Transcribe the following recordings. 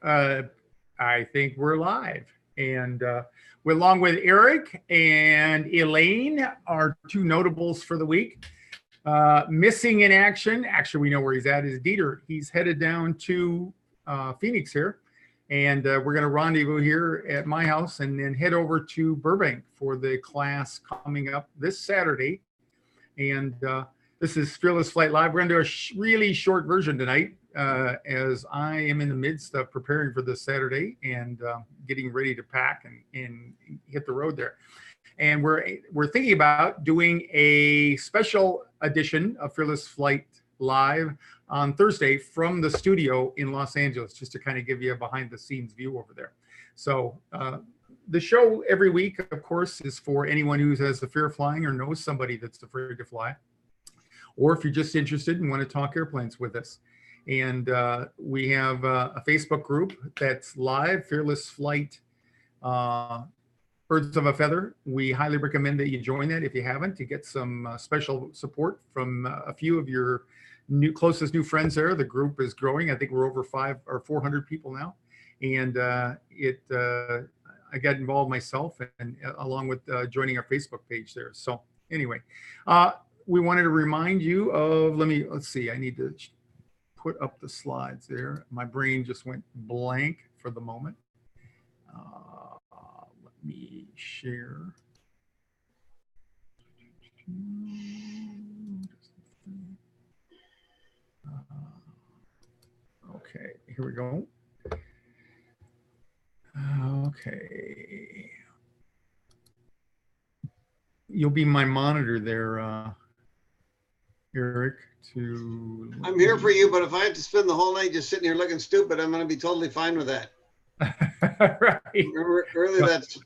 I think we're live. And we're along with Eric and Elaine, our two notables for the week. Missing in action, actually we know where he's at, is Dieter. He's headed down to Phoenix here. And we're going to rendezvous here at my house and then head over to Burbank for the class coming up this Saturday. And this is Fearless Flight Live. We're going to do a really short version tonight as I am in the midst of preparing for this Saturday and getting ready to pack and hit the road there. And we're thinking about doing a special edition of Fearless Flight Live on Thursday from the studio in Los Angeles, just to kind of give you a behind the scenes view over there. So the show every week, of course, is for anyone who has the fear of flying or knows somebody that's afraid to fly, or if you're just interested and want to talk airplanes with us. And we have a Facebook group that's live, Fearless Flight Birds of a Feather. We highly recommend that you join that if you haven't, to get some special support from a few of your closest new friends there. The group is growing. I think we're over 500 or 400 people now. And I got involved myself and along with joining our Facebook page there. So anyway, we wanted to remind you of, let's see, I need to put up the slides there. My brain just went blank for the moment. Let me share. Okay, here we go. Okay. You'll be my monitor there, Eric. I'm here for you, but if I have to spend the whole night just sitting here looking stupid, I'm going to be totally fine with that. Right. Really, that's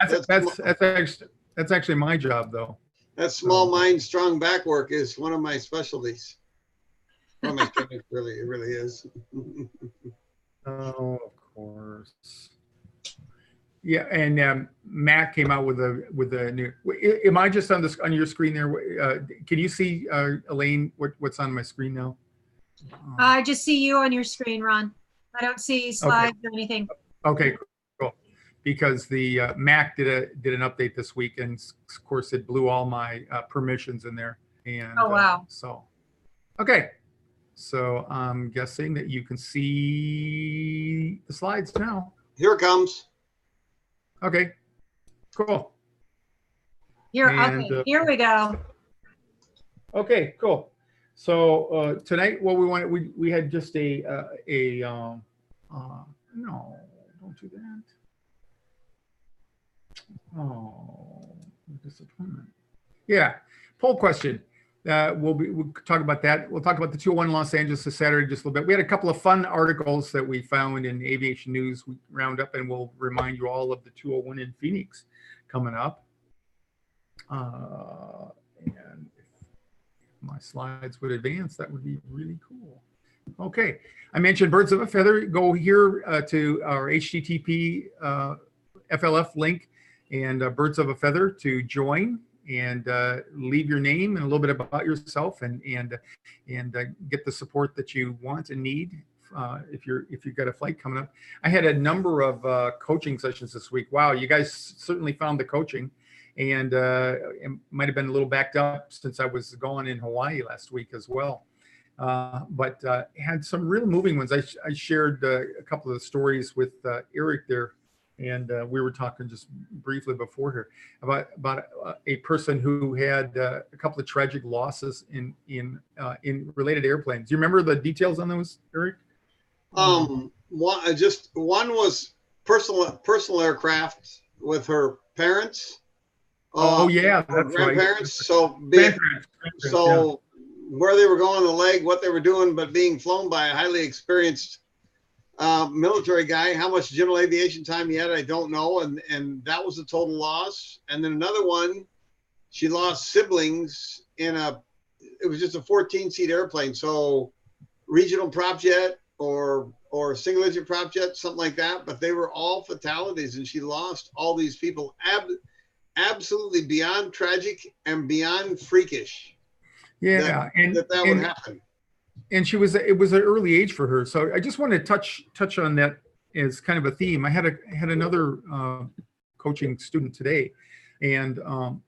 actually my job, though. That small mind, strong back work is one of my specialties. Oh my goodness, it really is. Oh, of course. Yeah, and Matt came out with a new. Am I just on your screen there? Can you see, Elaine, what's on my screen now? I just see you on your screen, Ron. I don't see slides or anything. Okay, cool. Because the Mac did an update this week, and of course it blew all my permissions in there. And oh wow! So, okay. So I'm guessing that you can see the slides now. Here it comes. Okay, cool. Okay, here we go. Okay, cool. So tonight, what we had just no, don't do that. Oh, disappointment. Yeah, poll question. We'll talk about that. We'll talk about the 201 Los Angeles this Saturday just a little bit. We had a couple of fun articles that we found in Aviation News Roundup, and we'll remind you all of the 201 in Phoenix coming up. And if my slides would advance, that would be really cool. Okay, I mentioned Birds of a Feather. Go here to our HTTP FLF link and Birds of a Feather to join. And leave your name and a little bit about yourself, and get the support that you want and need if you've got a flight coming up. I had a number of coaching sessions this week. Wow, you guys certainly found the coaching, and it might have been a little backed up since I was gone in Hawaii last week as well. But had some real moving ones. I shared a couple of the stories with Eric there. And we were talking just briefly before here about a person who had a couple of tragic losses in related airplanes. Do you remember the details on those, Eric? One was personal aircraft with her parents. Oh yeah, that's grandparents. Right. So where they were going on the leg, what they were doing, but being flown by a highly experienced military guy. How much general aviation time he had, I don't know. And that was a total loss. And then another one, she lost siblings it was just a 14-seat airplane. So regional prop jet or single engine prop jet, something like that. But they were all fatalities, and she lost all these people. Absolutely beyond tragic and beyond freakish. Yeah. That would happen. And it was an early age for her. So I just want to touch on that as kind of a theme, I had another coaching student today, and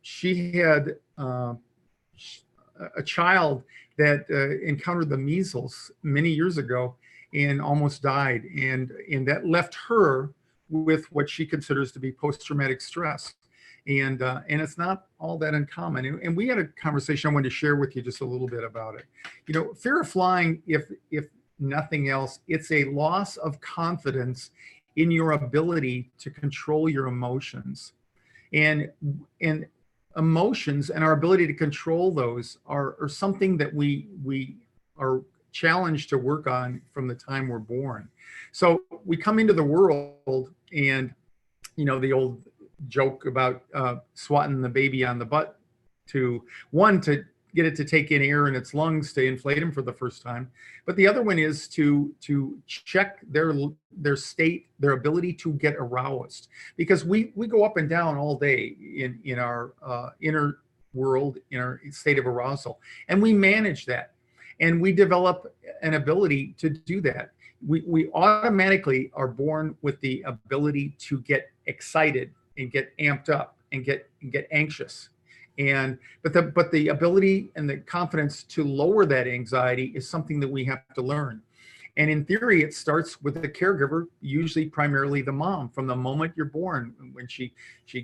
she had a child that encountered the measles many years ago and almost died, and that left her with what she considers to be post-traumatic stress. And it's not all that uncommon. And we had a conversation I wanted to share with you just a little bit about it. You know, fear of flying, if nothing else, it's a loss of confidence in your ability to control your emotions. And emotions and our ability to control those are something that we are challenged to work on from the time we're born. So we come into the world, and you know the old joke about swatting the baby on the butt to get it to take in air in its lungs to inflate them for the first time, but the other one is to check their state, their ability to get aroused, because we go up and down all day in our inner world, in our state of arousal, and we manage that, and we develop an ability to do that. We automatically are born with the ability to get excited and get amped up and get anxious. But the ability and the confidence to lower that anxiety is something that we have to learn. And in theory, it starts with the caregiver, usually primarily the mom, from the moment you're born, when she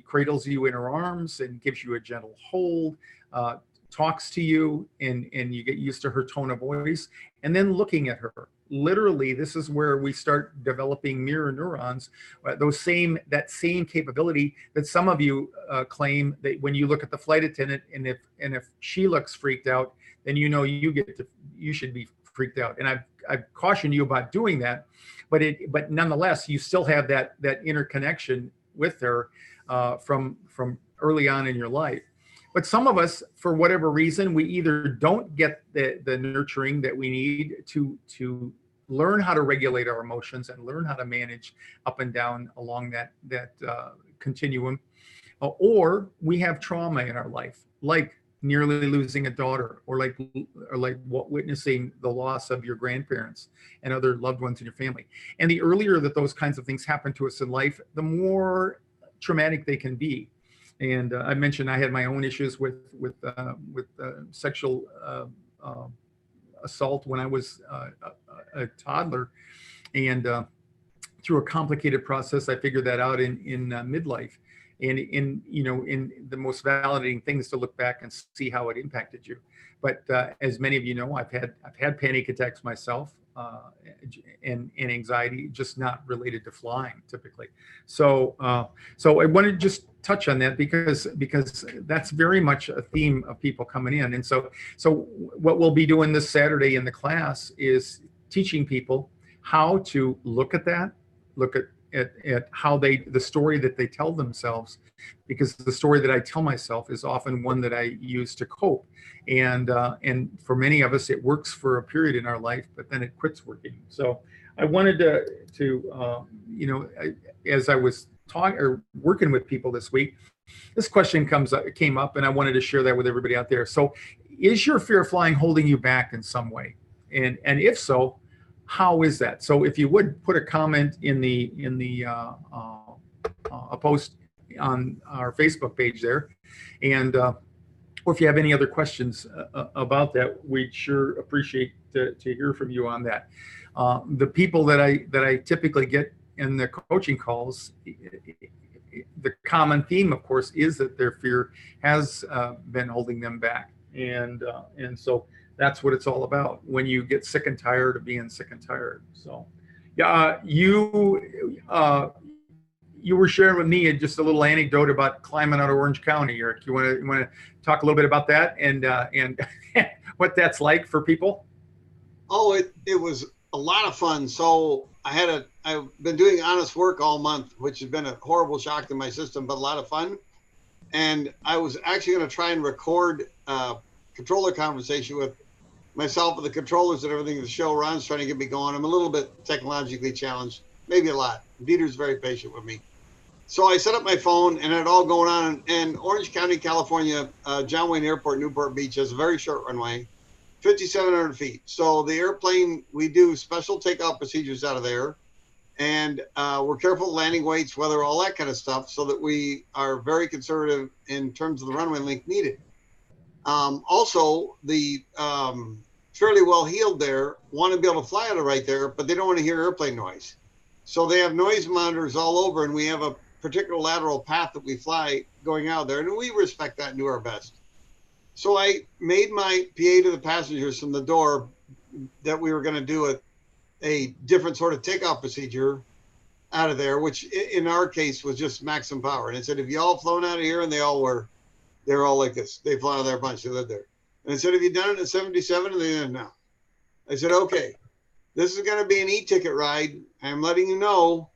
cradles you in her arms and gives you a gentle hold, talks to you, and you get used to her tone of voice, and then looking at her. Literally, this is where we start developing mirror neurons, that same capability that some of you claim, that when you look at the flight attendant, and if she looks freaked out, then you know you should be freaked out. And I've cautioned you about doing that, but nonetheless, you still have that interconnection with her from early on in your life. But some of us, for whatever reason, we either don't get the nurturing that we need to learn how to regulate our emotions and learn how to manage up and down along that continuum, or we have trauma in our life, like nearly losing a daughter, or like witnessing the loss of your grandparents and other loved ones in your family. And the earlier that those kinds of things happen to us in life, the more traumatic they can be. And I mentioned I had my own issues with sexual assault when I was a toddler, and through a complicated process, I figured that out in midlife. And in the most validating thing is to look back and see how it impacted you. But as many of you know, I've had panic attacks myself, and anxiety, just not related to flying typically. So I wanted to just touch on that because that's very much a theme of people coming in. And so what we'll be doing this Saturday in the class is teaching people how to look at how the story that they tell themselves, because the story that I tell myself is often one that I use to cope. And for many of us, it works for a period in our life, but then it quits working. So I wanted to as I was working with people this week, this question came up, and I wanted to share that with everybody out there. So, is your fear of flying holding you back in some way? And if so, how is that? So if you would put a comment in a post on our Facebook page there, and or if you have any other questions about that, we'd sure appreciate to hear from you on that. The people that I typically get in the coaching calls, the common theme, of course, is that their fear has been holding them back, and so that's what it's all about. When you get sick and tired of being sick and tired. So, yeah, you were sharing with me just a little anecdote about climbing out of Orange County, Eric. You want to talk a little bit about that and what that's like for people? Oh, it was a lot of fun. So I've been doing honest work all month, which has been a horrible shock to my system, but a lot of fun. And I was actually going to try and record a controller conversation with myself and the controllers and everything. The show Ron's trying to get me going. I'm a little bit technologically challenged, maybe a lot. Dieter's very patient with me. So I set up my phone and it had all going on. And Orange County, California, John Wayne Airport, Newport Beach has a very short runway, 5,700 feet. So the airplane, we do special takeoff procedures out of there. And we're careful landing weights, weather, all that kind of stuff, so that we are very conservative in terms of the runway length needed. Also, the fairly well heeled there want to be able to fly out of right there, but they don't want to hear airplane noise. So they have noise monitors all over, and we have a particular lateral path that we fly going out there, and we respect that and do our best. So I made my PA to the passengers from the door that we were going to do a different sort of takeoff procedure out of there, which in our case was just maximum power. And I said, have you all flown out of here? And they're all like this. They fly out of there a bunch. They live there. And I said, have you done it at 77? And they said, no. I said, okay, this is going to be an e-ticket ride. I'm letting you know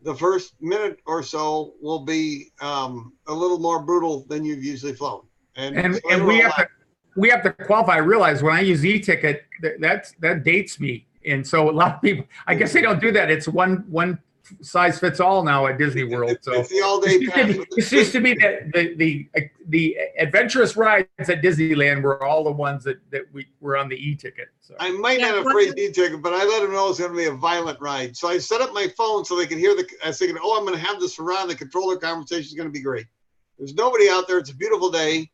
the first minute or so will be a little more brutal than you've usually flown. And so we have to qualify. I realize when I use e-ticket, that dates me. And so a lot of people, I guess they don't do that. It's one size fits all now at Disney World. So it's the all-day pass. This used to be the adventurous rides at Disneyland were all the ones that we were on the e-ticket. So I might not have phrased e-ticket, but I let them know it's going to be a violent ride. So I set up my phone so they could hear I was thinking, oh, I'm going to have this around. The controller conversation is going to be great. There's nobody out there. It's a beautiful day.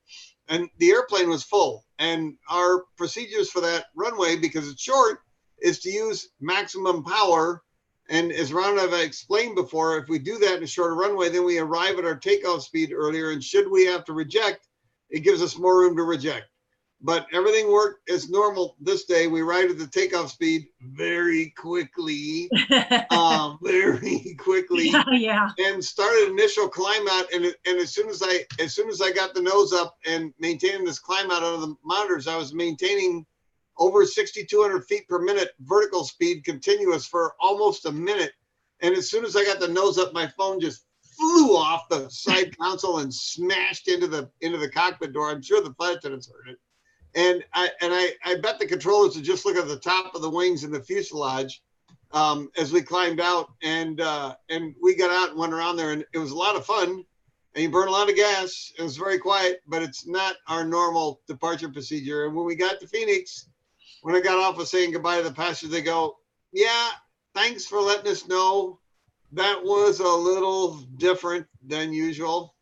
And the airplane was full. And our procedures for that runway, because it's short, is to use maximum power. And as Roundup have explained before, if we do that in a shorter runway, then we arrive at our takeoff speed earlier. And should we have to reject, it gives us more room to reject. But everything worked as normal this day. We arrived at the takeoff speed very quickly, very quickly. Yeah. And started initial climb out. And as soon as I got the nose up and maintaining this climb out of the monitors, I was maintaining over 6,200 feet per minute vertical speed continuous for almost a minute. And as soon as I got the nose up, my phone just flew off the side console and smashed into the cockpit door. I'm sure the flight attendants heard it. And I bet the controllers would just look at the top of the wings and the fuselage as we climbed out. And we got out and went around there, and it was a lot of fun. And you burn a lot of gas. It was very quiet, but it's not our normal departure procedure. And when we got to Phoenix, when I got off of saying goodbye to the passengers, they go, yeah, thanks for letting us know. That was a little different than usual.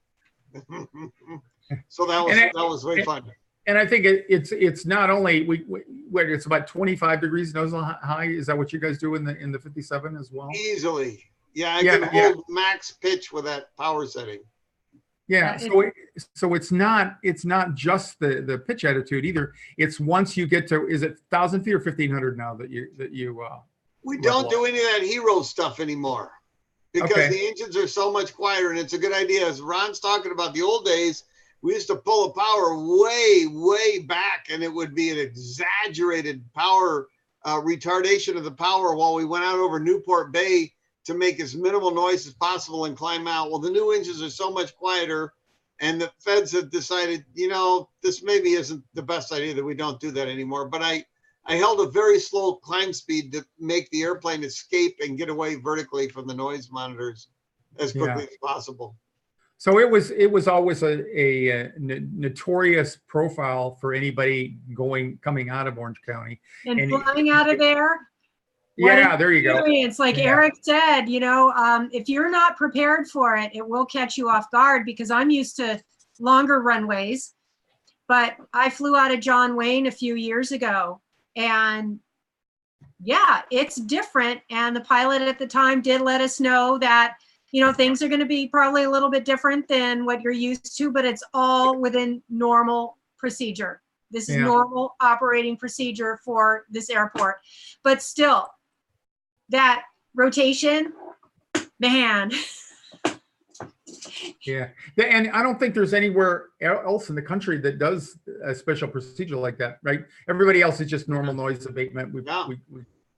So that was very fun. And I think it's not only it's about 25 degrees nose high. Is that what you guys do in the 57 as well? Easily, yeah. I can hold max pitch with that power setting. Yeah. So it's not just the pitch attitude either. It's once you get to, is it 1,000 feet or 1,500 now that you we don't do any of that hero stuff anymore because the engines are so much quieter, and it's a good idea. As Ron's talking about the old days, we used to pull the power way, way back, and it would be an exaggerated power retardation of the power while we went out over Newport Bay to make as minimal noise as possible and climb out. Well, the new engines are so much quieter, and the feds have decided, this maybe isn't the best idea that we don't do that anymore. But I held a very slow climb speed to make the airplane escape and get away vertically from the noise monitors as quickly as possible. So it was always a notorious profile for anybody coming out of Orange County and flying out of there. Yeah, there you go. It's like Eric said, if you're not prepared for it, it will catch you off guard, because I'm used to longer runways. But I flew out of John Wayne a few years ago, and yeah, it's different. And the pilot at the time did let us know that things are going to be probably a little bit different than what you're used to, but it's all within normal procedure. This is normal operating procedure for this airport. But still, that rotation, man. Yeah. And I don't think there's anywhere else in the country that does a special procedure like that, right? Everybody else is just normal noise abatement.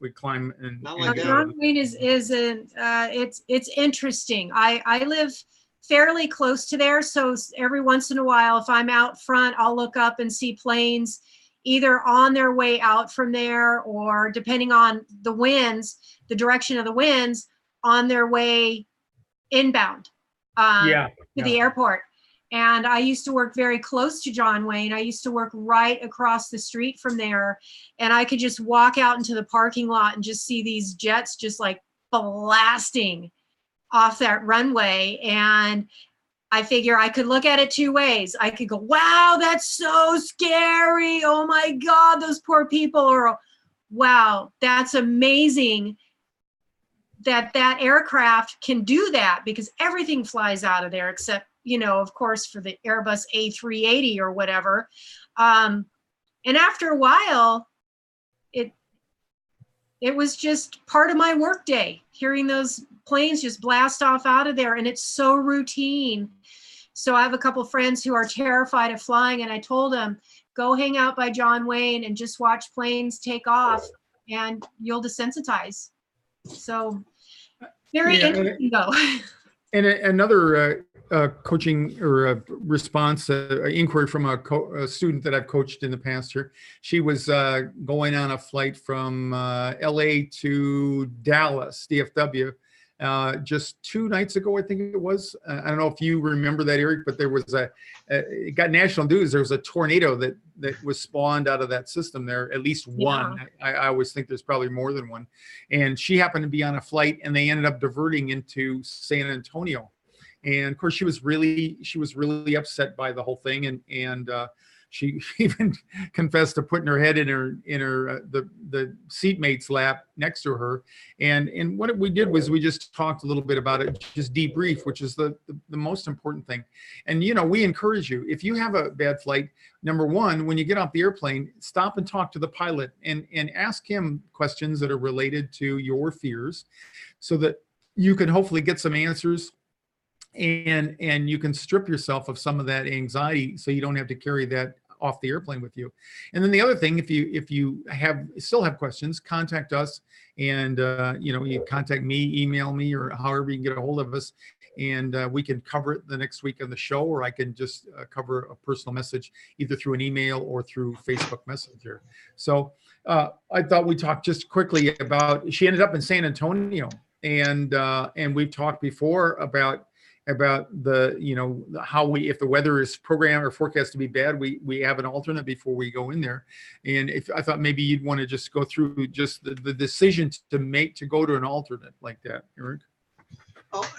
We climb and John Wayne it's interesting. I live fairly close to there, so every once in a while, if I'm out front, I'll look up and see planes either on their way out from there, or depending on the winds, the direction of the winds, on their way inbound to the airport. And I used to work very close to John Wayne. I used to work right across the street from there. And I could just walk out into the parking lot and just see these jets just like blasting off that runway. And I figure I could look at it two ways. I could go, wow, that's so scary. Oh my God, those poor people. Or, wow, that's amazing that that aircraft can do that, because everything flies out of there except, you know, of course, for the Airbus A380 or whatever. And after a while, it was just part of my workday, hearing those planes just blast off out of there. And it's so routine. So I have a couple of friends who are terrified of flying, and I told them, go hang out by John Wayne and just watch planes take off, and you'll desensitize. So very interesting though. And another coaching or response, inquiry from a student that I've coached in the past here. She was going on a flight from LA to Dallas, DFW, just 2 nights ago, I think it was. I don't know if you remember that, Eric, but there was it got national news. There was a tornado that was spawned out of that system there, at least one. Yeah. I always think there's probably more than one. And she happened to be on a flight, and they ended up diverting into San Antonio. And of course, she was really upset by the whole thing, and she even confessed to putting her head in the seatmate's lap next to her. And what we did was we just talked a little bit about it, just debrief, which is the most important thing. And, you know, we encourage you, if you have a bad flight, number one, when you get off the airplane, stop and talk to the pilot and ask him questions that are related to your fears, so that you can hopefully get some answers, and you can strip yourself of some of that anxiety, so you don't have to carry that off the airplane with you. And then the other thing, if you still have questions, contact us, and you know, you contact me, email me, or however you can get a hold of us, and we can cover it the next week on the show, or I can just cover a personal message either through an email or through Facebook Messenger. So I thought we'd talk just quickly about, she ended up in San Antonio, and we've talked before about the, you know, how if the weather is programmed or forecast to be bad, we have an alternate before we go in there. And if I thought maybe you'd want to just go through just the decision to go to an alternate like that, Eric. Oh,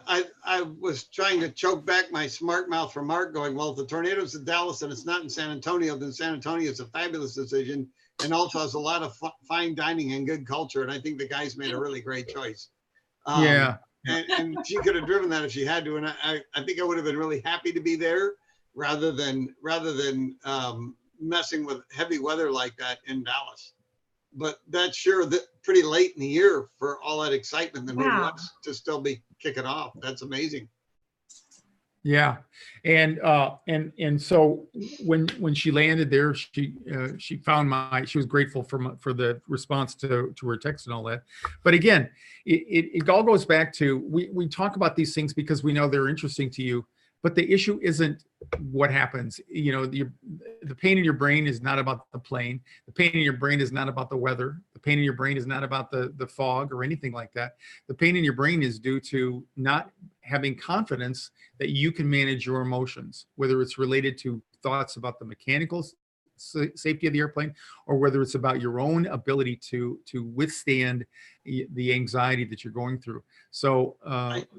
I was trying to choke back my smart mouth remark, going, well, if the tornado's in Dallas and it's not in San Antonio, then San Antonio is a fabulous decision, and also has a lot of fine dining and good culture. And I think the guys made a really great choice. Yeah. And she could have driven that if she had to. And I think I would have been really happy to be there rather than messing with heavy weather like that in Dallas. But that's sure pretty late in the year for all that excitement in the Midwest to still be kicking off. That's amazing. Yeah, and so when she landed there, she found she was grateful for the response to her text and all that. But again, it all goes back to, we talk about these things because we know they're interesting to you, but the issue isn't what happens. You know, the pain in your brain is not about the plane. The pain in your brain is not about the weather. The pain in your brain is not about the fog or anything like that. The pain in your brain is due to not having confidence that you can manage your emotions, whether it's related to thoughts about the mechanical safety of the airplane, or whether it's about your own ability to withstand the anxiety that you're going through. So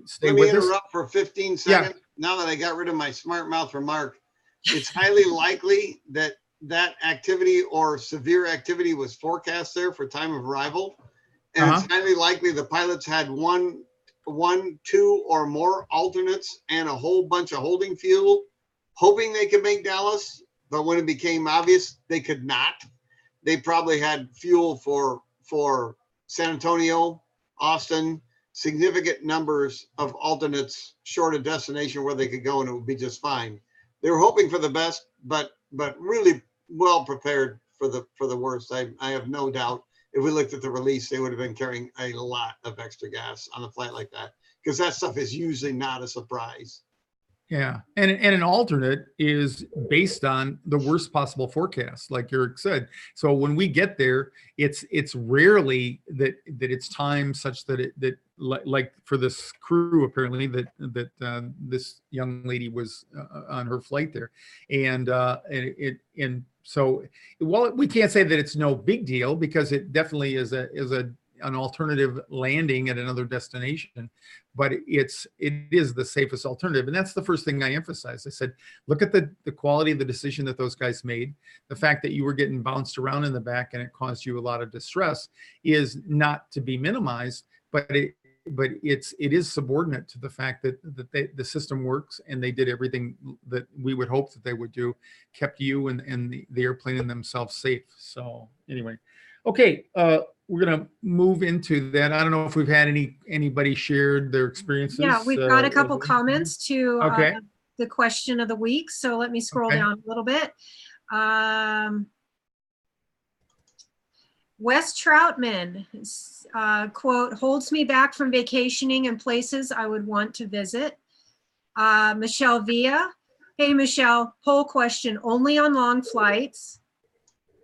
stay with us. Let me interrupt for 15 seconds. Yeah. Now that I got rid of my smart mouth remark, it's highly likely that activity or severe activity was forecast there for time of arrival. And it's highly likely the pilots had one, two, or more alternates and a whole bunch of holding fuel, hoping they could make Dallas. But when it became obvious they could not, they probably had fuel for San Antonio, Austin, significant numbers of alternates short of destination where they could go, and it would be just fine. They were hoping for the best, but really well prepared for the worst. I have no doubt if we looked at the release, they would have been carrying a lot of extra gas on a flight like that, because that stuff is usually not a surprise. Yeah, and an alternate is based on the worst possible forecast, like Eric said. So when we get there, it's rarely that it's timed such that like for this crew apparently that this young lady was on her flight there, and so while we can't say that it's no big deal, because it definitely is a an alternative landing at another destination, but it is the safest alternative. And that's the first thing I emphasized. I said, look at the quality of the decision that those guys made. The fact that you were getting bounced around in the back and it caused you a lot of distress is not to be minimized, but it is subordinate to the fact that the system works and they did everything that we would hope that they would do, kept you and the airplane and themselves safe. So anyway, okay, we're gonna move into that. I don't know if we've had anybody shared their experiences. Yeah, we've got a couple comments to okay. The question of the week. So let me scroll down a little bit. Wes Troutman, quote, holds me back from vacationing in places I would want to visit. Michelle Villa, hey Michelle, poll question, only on long flights.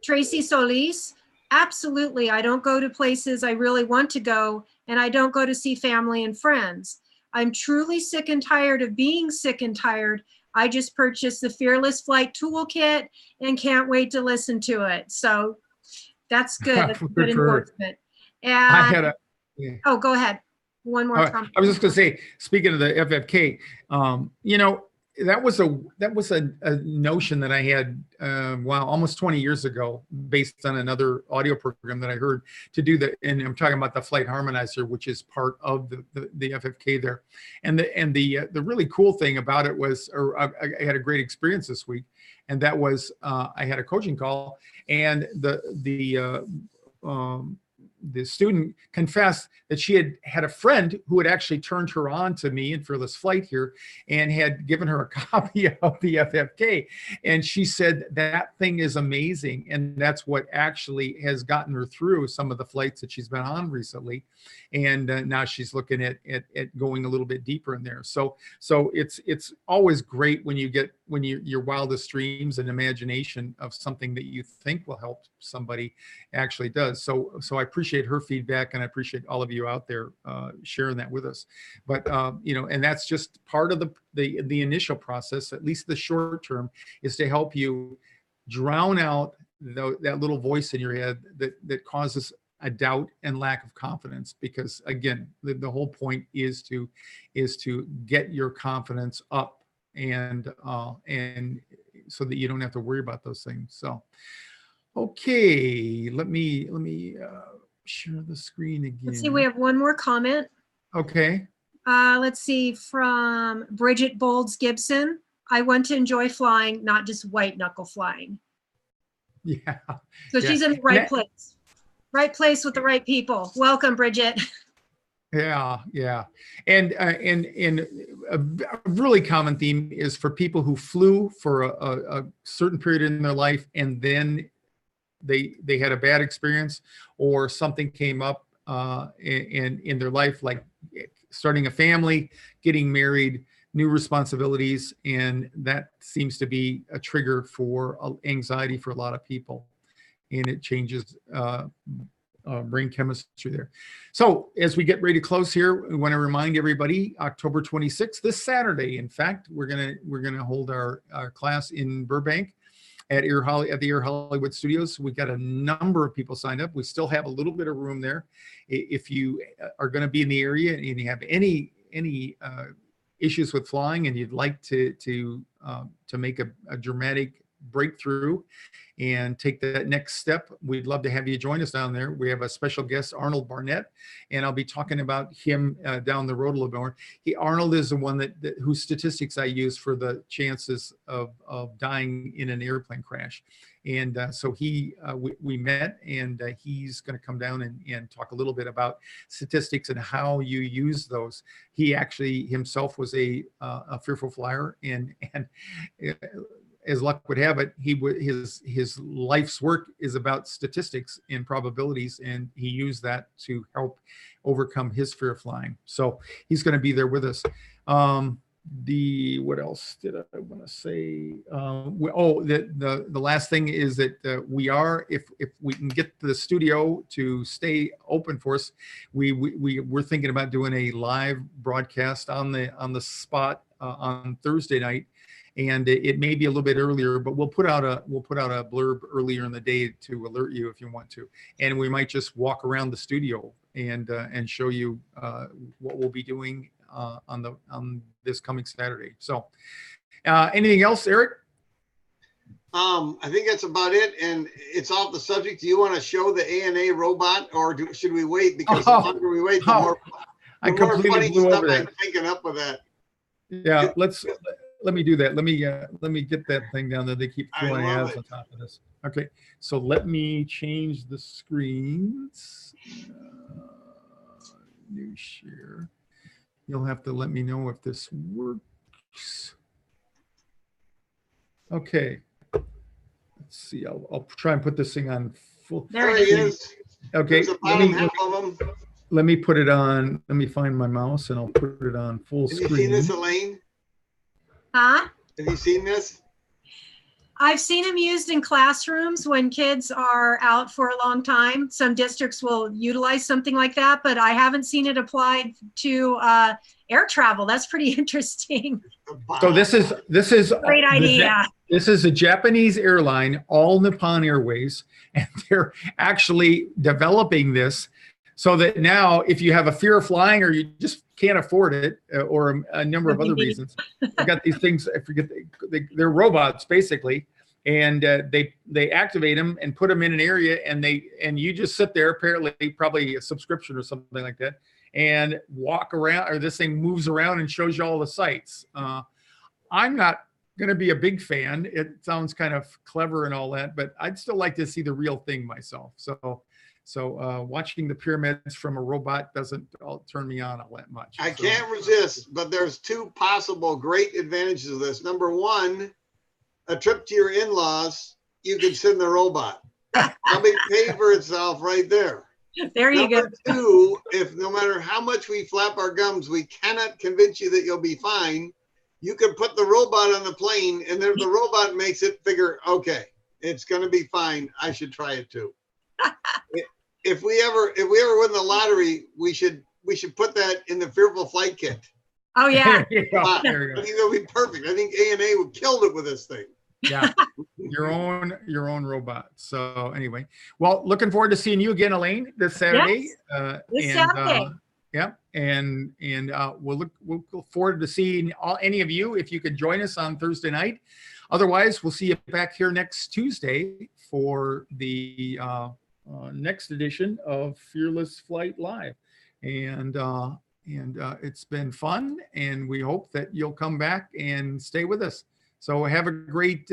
Tracy Solis, absolutely, I don't go to places I really want to go, and I don't go to see family and friends. I'm truly sick and tired of being sick and tired. I just purchased the FearlessFlight toolkit and can't wait to listen to it. So that's good. That's good endorsement. And oh, go ahead. One more comment. I was just going to say, speaking of the FFK, you know, that was a notion that I had, wow, almost 20 years ago, based on another audio program that I heard to do that. And I'm talking about the flight harmonizer, which is part of the FFK there. And the really cool thing about it was, I had a great experience this week, and that was I had a coaching call, and the student confessed that she had a friend who had actually turned her on to me in FearlessFlight here and had given her a copy of the FFK. And she said that thing is amazing. And that's what actually has gotten her through some of the flights that she's been on recently. And now she's looking at going a little bit deeper in there. So it's always great when your wildest dreams and imagination of something that you think will help somebody actually does. So I appreciate her feedback, and I appreciate all of you out there sharing that with us. But you know, and that's just part of the initial process, at least the short term, is to help you drown out that little voice in your head that causes a doubt and lack of confidence. Because again, the whole point is to get your confidence up, and so that you don't have to worry about those things. So okay, let me share the screen again. Let's see, we have one more comment. Okay. Let's see, from Bridget Bolds Gibson. I want to enjoy flying, not just white knuckle flying. Yeah. So she's in the right place. Right place with the right people. Welcome, Bridget. Yeah. And a really common theme is for people who flew for a certain period in their life, and then they had a bad experience, or something came up in their life, like starting a family, getting married, new responsibilities, and that seems to be a trigger for anxiety for a lot of people, and it changes brain chemistry there. So as we get ready to close here, we want to remind everybody, October 26th, this Saturday, in fact, we're gonna hold our class in Burbank at the Air Hollywood Studios. We've got a number of people signed up. We still have a little bit of room there. If you are going to be in the area and you have any issues with flying, and you'd like to make a dramatic breakthrough and take that next step, we'd love to have you join us down there. We have a special guest, Arnold Barnett, and I'll be talking about him down the road a little bit more. Arnold is the one whose statistics I use for the chances of dying in an airplane crash. And so we met, and he's going to come down and talk a little bit about statistics and how you use those. He actually himself was a fearful flyer, and as luck would have it, his life's work is about statistics and probabilities, and he used that to help overcome his fear of flying. So he's going to be there with us. What else did I want to say? The last thing is that we are, if we can get the studio to stay open for us, we're thinking about doing a live broadcast on the spot on Thursday night. And it may be a little bit earlier, but we'll put out a blurb earlier in the day to alert you if you want to. And we might just walk around the studio and show you what we'll be doing on this coming Saturday. So anything else, Eric? I think that's about it, and it's off the subject. Do you want to show the ANA robot, or should we wait? Because the longer we wait, the more funny stuff I'm thinking up with that. Yeah, let me do that. Let me get that thing down there. They keep throwing ads on top of this. Okay, so let me change the screens. New share. You'll have to let me know if this works. Okay. Let's see. I'll try and put this thing on full. There he is. Okay. Let me put it on. Let me find my mouse and I'll put it on full screen. Have you seen this, Elaine? Huh? Have you seen this? I've seen them used in classrooms when kids are out for a long time. Some districts will utilize something like that, but I haven't seen it applied to air travel. That's pretty interesting. So this is great idea. This is a Japanese airline, All Nippon Airways, and they're actually developing this so that now if you have a fear of flying or you just can't afford it or a number of other reasons, they've got these things, I forget, they're robots basically, and they activate them and put them in an area, and you just sit there, apparently probably a subscription or something like that, and walk around, or this thing moves around and shows you all the sights. I'm not going to be a big fan. It sounds kind of clever and all that, but I'd still like to see the real thing myself. So watching the pyramids from a robot doesn't turn me on all that much. I can't resist, but there's two possible great advantages of this. Number one, a trip to your in-laws, you can send the robot. Probably pay for itself right there. There you go. Number two, if no matter how much we flap our gums, we cannot convince you that you'll be fine, you can put the robot on the plane, and then the robot makes it figure, okay, it's going to be fine. I should try it too. If we ever win the lottery, we should put that in the Fearful Flight kit. Oh yeah. I think that'll be perfect. I think ANA killed it with this thing. Yeah, your own robot. So anyway, well, looking forward to seeing you again, Elaine, this Saturday. Yes. This Saturday. Yeah, and we'll look forward to seeing any of you if you could join us on Thursday night. Otherwise, we'll see you back here next Tuesday for the next edition of Fearless Flight Live, and it's been fun, and we hope that you'll come back and stay with us. So have a great